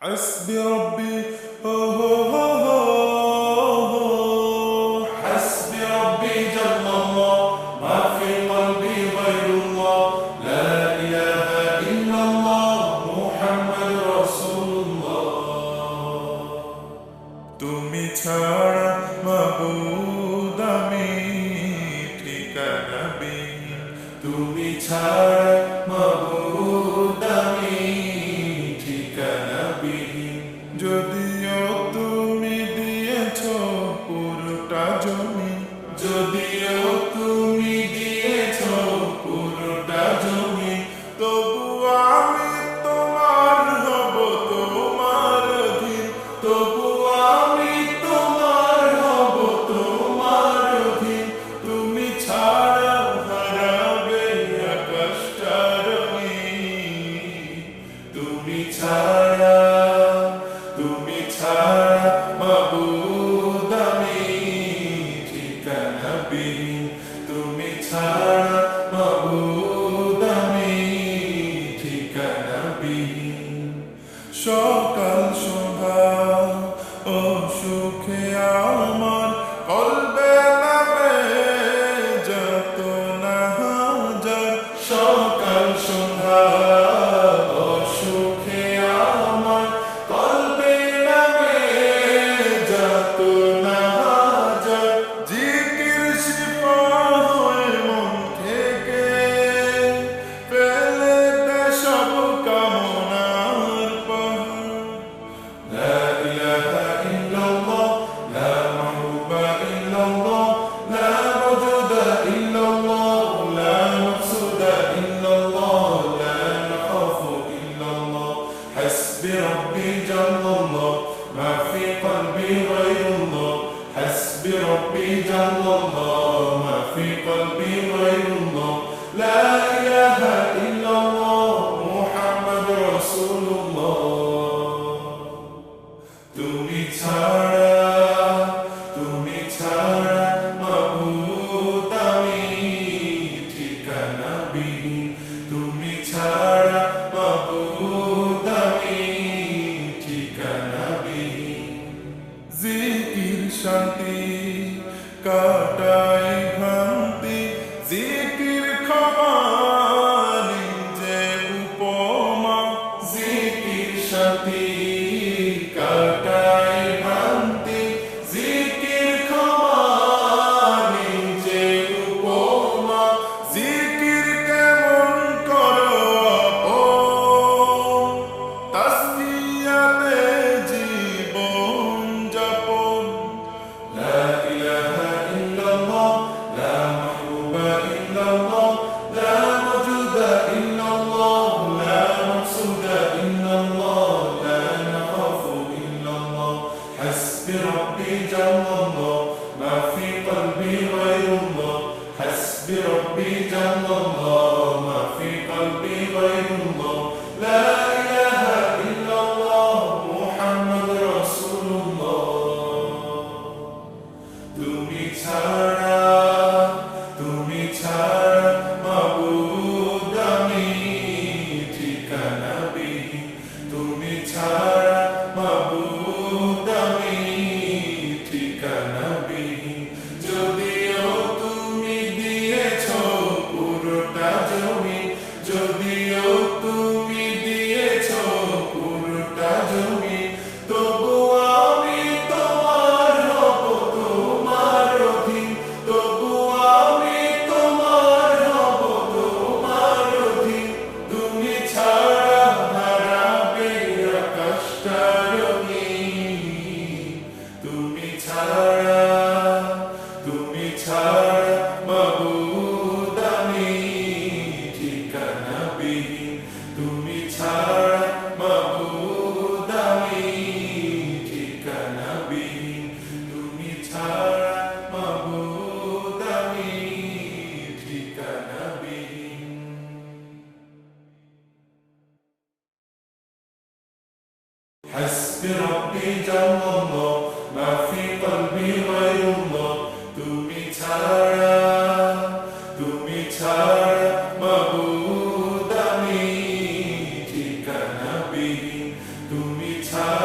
حسبي ربي حسبي ربي جل الله ما في قلبي غير الله لا إله إلا الله محمد رسول الله তুমি ছাড়া মাবুদ আমি ঠিকানা বিহীন তুমি ছাড়া মাবুদ আমি ঠিকানা বিহীন যদিও তুমি দিয়েছ পুরোটা জমি যদিও তুমি দিয়েছ পুরোটা জমি তবু আমি তোমার হব তোমার অধীন তবু আমি তোমার হব তোমার অধীন তুমি ছাড়া হারাবে আকাশটা রঙিন তুমি ছাড়া মাবুদ আমি ঠিকানা বিহীন তুমি ছাড়া মাবুদ আমি ঠিকানা বিহীন সকাল সন্ধ্যা ও সুখে আমার কলবে নামে যত না হাজার সকাল সন্ধ্যা ও সুখে আমার কলবে নামে যত না হাজার জিকির শিফা হয়ে মন থেকে ফেলে দে সব কামনার পাহাড় লা ইলাহা ইল্লাল্লাহ লা মাহবুবা ইল্লাল্লাহ লা মাওজুদা ইল্লাল্লাহ লা মাকসুদা ইল্লাল্লাহ লা নাখাফু ইল্লাল্লাহ حسبي ربي جل الله ما في قلبي غير الله حسبي ربي جل الله ما في قلبي غير الله لا إله إلا الله محمد رسول الله তুমি ছাড়া মাবুদ আমি ঠিকানা বিহীন তুমি ছাড়া মাবুদ আমি ঠিকানা বিহীন জিকির শান্তি কাটাই ভ্রান্তি জিকির ক্ষমা নিজে উপমা জিকির শান্তি কাটাই ভ্রান্তি জিকির ক্ষমা নিজে উপমা জিকির কেমন করো আপন তাসবিয়াতে জীবন যাপন লা ইলাহা ইল্লাল্লাহ লা মাহবুবা ইল্লাল্লাহ লা মাওজুদা ইল্লাল্লাহ লা মাকসুদা ইল্লাল্লাহ লা নাখাফু ইল্লাল্lah حسبي ربي جل الله ما في قلبي غير الله حسبي ربي جل الله ما في قلبي غير الله لا إله إلا الله محمد رسول الله তুমি ছাড়া মাবুদ আমি ঠিকানা বিহীন তুমি ছাড়া মাবুদ আমি ঠিকানা বিহীন যদিও তুমি দিয়েছ পুরোটা জমি যদিও তুমি দিয়েছ পুরোটা জমি তবু আমি তোমার হব তোমার অধীন তবু আমি তোমার হব তোমার অধীন তুমি ছাড়া হারাবে আকাশটা রঙিন তুমি ছাড়া মাবুদ আমি ঠিকানা বিহীন তুমি ছাড়া মাবুদ আমি ঠিকানা বিহীন তুমি ছাড়া মাবুদ আমি ঠিকানা বিহীন حسبي ربي جل الله ما في قلبي غير الله তুমি ছাড়া মাবুদ আমি ঠিকানা বিহীন তুমি ছাড়া